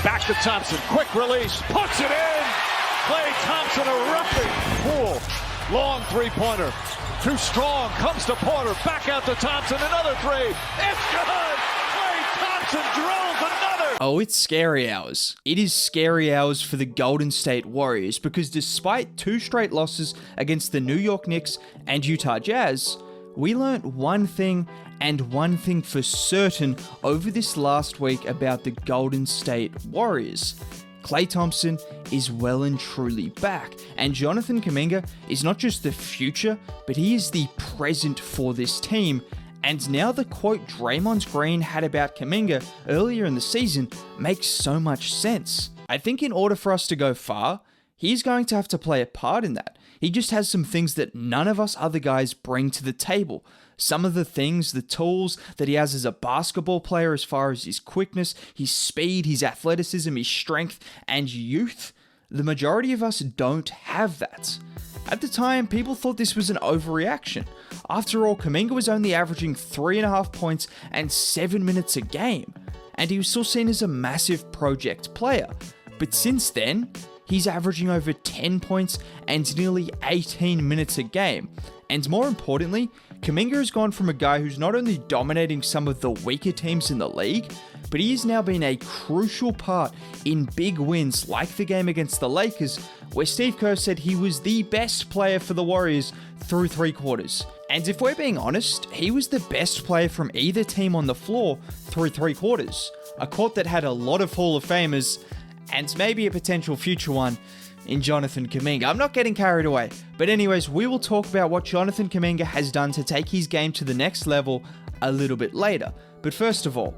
Back to Thompson, quick release, puts it in. Klay Thompson erupting. Poole, long three-pointer. Too strong, comes to Porter, back out to Thompson, another three. It's good. Klay Thompson drills another. Oh, it's scary hours. It is scary hours for the Golden State Warriors because despite 2 straight losses against the New York Knicks and Utah Jazz, we learnt one thing and one thing for certain over this last week about the Golden State Warriors. Klay Thompson is well and truly back, and Jonathan Kuminga is not just the future, but he is the present for this team. And now the quote Draymond Green had about Kuminga earlier in the season makes so much sense. I think in order for us to go far, he's going to have to play a part in that. He just has some things that none of us other guys bring to the table. Some of the things, the tools that he has as a basketball player as far as his quickness, his speed, his athleticism, his strength, and youth, the majority of us don't have that. At the time, people thought this was an overreaction. After all, Kuminga was only averaging 3.5 points and 7 minutes a game, and he was still seen as a massive project player. But since then, he's averaging over 10 points and nearly 18 minutes a game. And more importantly, Kuminga has gone from a guy who's not only dominating some of the weaker teams in the league, but he has now been a crucial part in big wins like the game against the Lakers, where Steve Kerr said he was the best player for the Warriors through 3 quarters. And if we're being honest, he was the best player from either team on the floor through 3 quarters. A court that had a lot of Hall of Famers, and maybe a potential future one in Jonathan Kuminga. I'm not getting carried away. But anyways, we will talk about what Jonathan Kuminga has done to take his game to the next level a little bit later. But first of all,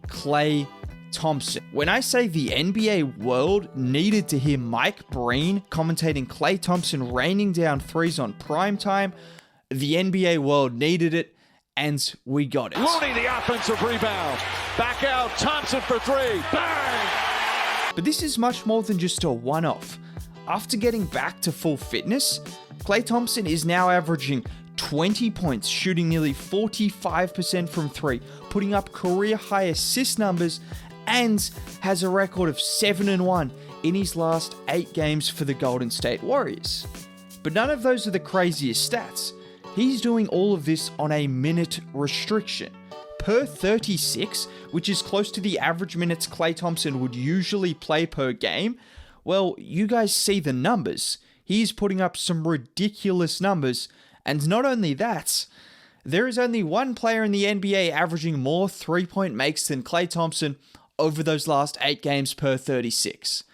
Klay Thompson. When I say the NBA world needed to hear Mike Breen commentating Klay Thompson raining down threes on prime time, the NBA world needed it, and we got it. Looney, the offensive rebound. Back out, Thompson for 3. Bang! But this is much more than just a one-off. After getting back to full fitness, Klay Thompson is now averaging 20 points, shooting nearly 45% from 3, putting up career-high assist numbers, and has a record of 7-1 in his last 8 games for the Golden State Warriors. But none of those are the craziest stats. He's doing all of this on a minute restriction. Per 36, which is close to the average minutes Klay Thompson would usually play per game, well, you guys see the numbers. He's putting up some ridiculous numbers, and not only that, there is only one player in the NBA averaging more 3-point makes than Klay Thompson over those last 8 games per 36.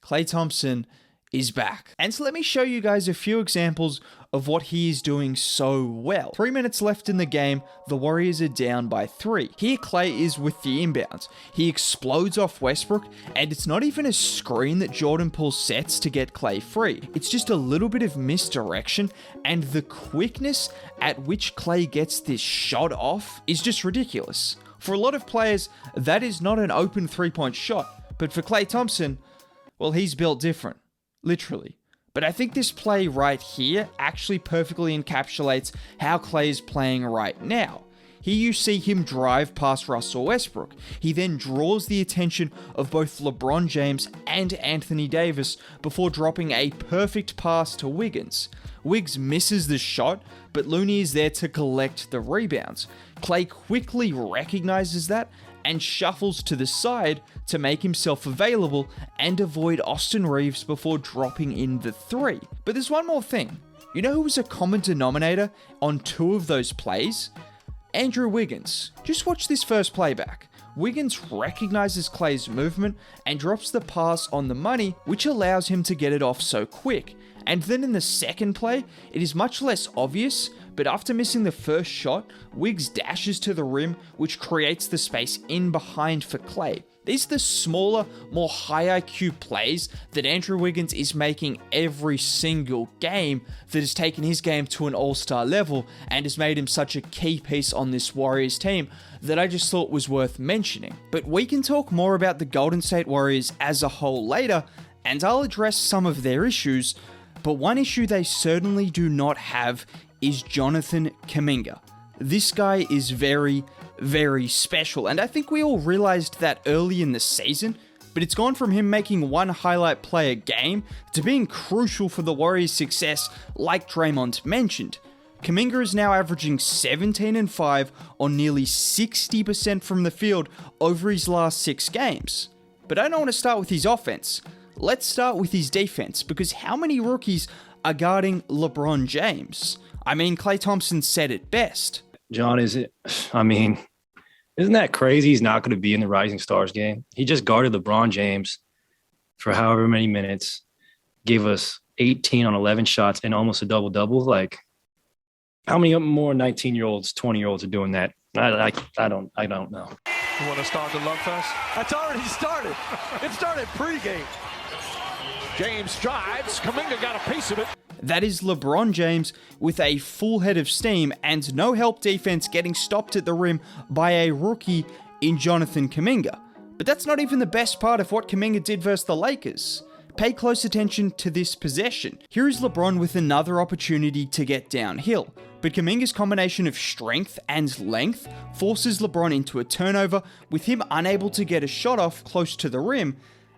Klay Thompson is back. And so let me show you guys a few examples of what he is doing so well. 3 minutes left in the game, the Warriors are down by 3. Here Klay is with the inbounds. He explodes off Westbrook, and it's not even a screen that Jordan Poole sets to get Klay free. It's just a little bit of misdirection, and the quickness at which Klay gets this shot off is just ridiculous. For a lot of players, that is not an open 3-point shot, but for Klay Thompson, well, he's built different. Literally. But I think this play right here actually perfectly encapsulates how Klay is playing right now. Here you see him drive past Russell Westbrook. He then draws the attention of both LeBron James and Anthony Davis before dropping a perfect pass to Wiggins. Wiggs misses the shot, but Looney is there to collect the rebounds. Klay quickly recognizes that and shuffles to the side to make himself available and avoid Austin Reeves before dropping in the 3. But there's one more thing. You know who was a common denominator on 2 of those plays? Andrew Wiggins. Just watch this first playback. Wiggins recognizes Klay's movement and drops the pass on the money, which allows him to get it off so quick. And then in the second play, it is much less obvious, but after missing the first shot, Wiggs dashes to the rim, which creates the space in behind for Klay. These are the smaller, more high IQ plays that Andrew Wiggins is making every single game that has taken his game to an all-star level and has made him such a key piece on this Warriors team that I just thought was worth mentioning. But we can talk more about the Golden State Warriors as a whole later, and I'll address some of their issues, but one issue they certainly do not have is Jonathan Kuminga. This guy is very, very special, and I think we all realized that early in the season, but it's gone from him making one highlight play a game to being crucial for the Warriors' success, like Draymond mentioned. Kuminga is now averaging 17 and 5 on nearly 60% from the field over his last 6 games. But I don't want to start with his offense. Let's start with his defense, because how many rookies are guarding LeBron James? I mean, Klay Thompson said it best. John, isn't that crazy? He's not going to be in the Rising Stars game. He just guarded LeBron James for however many minutes, gave us 18 on 11 shots and almost a double-double. Like, how many more 19-year-olds, 20-year-olds are doing that? I don't know. You want to start the love fest? That's already started. It started pregame. James drives. Kuminga got a piece of it. That is LeBron James with a full head of steam and no help defense getting stopped at the rim by a rookie in Jonathan Kuminga. But that's not even the best part of what Kuminga did versus the Lakers. Pay close attention to this possession. Here is LeBron with another opportunity to get downhill, but Kuminga's combination of strength and length forces LeBron into a turnover, with him unable to get a shot off close to the rim,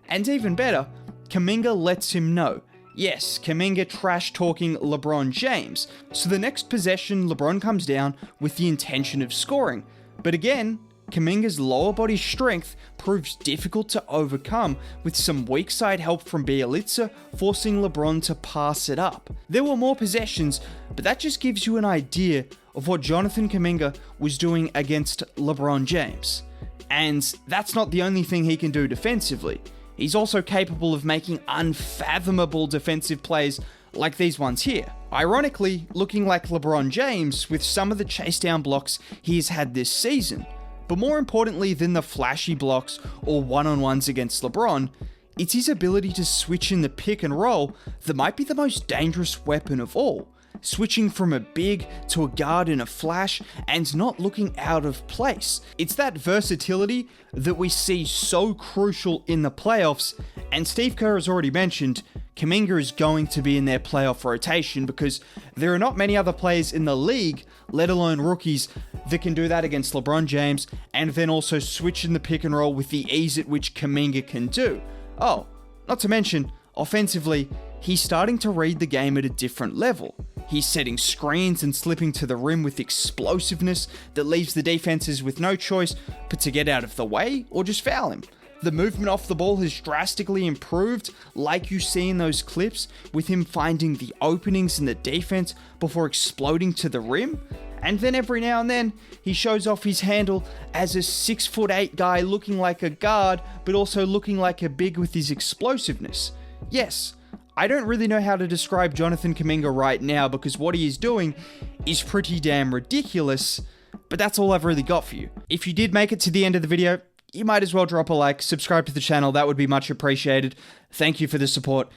and even better, Kuminga lets him know. Yes, Kuminga trash-talking LeBron James. So the next possession, LeBron comes down with the intention of scoring. But again, Kuminga's lower body strength proves difficult to overcome, with some weak side help from Bjelica forcing LeBron to pass it up. There were more possessions, but that just gives you an idea of what Jonathan Kuminga was doing against LeBron James. And that's not the only thing he can do defensively. He's also capable of making unfathomable defensive plays like these ones here. Ironically, looking like LeBron James with some of the chase down blocks he's had this season. But more importantly than the flashy blocks or one-on-ones against LeBron, it's his ability to switch in the pick and roll that might be the most dangerous weapon of all. Switching from a big to a guard in a flash and not looking out of place. It's that versatility that we see so crucial in the playoffs, and Steve Kerr has already mentioned Kuminga is going to be in their playoff rotation because there are not many other players in the league, let alone rookies, that can do that against LeBron James and then also switch in the pick and roll with the ease at which Kuminga can do. Oh, not to mention, offensively, he's starting to read the game at a different level. He's setting screens and slipping to the rim with explosiveness that leaves the defenses with no choice but to get out of the way or just foul him. The movement off the ball has drastically improved, like you see in those clips, with him finding the openings in the defense before exploding to the rim. And then every now and then, he shows off his handle as a 6'8" guy looking like a guard, but also looking like a big with his explosiveness. Yes, I don't really know how to describe Jonathan Kuminga right now because what he is doing is pretty damn ridiculous, but that's all I've really got for you. If you did make it to the end of the video, you might as well drop a like, subscribe to the channel, that would be much appreciated. Thank you for the support,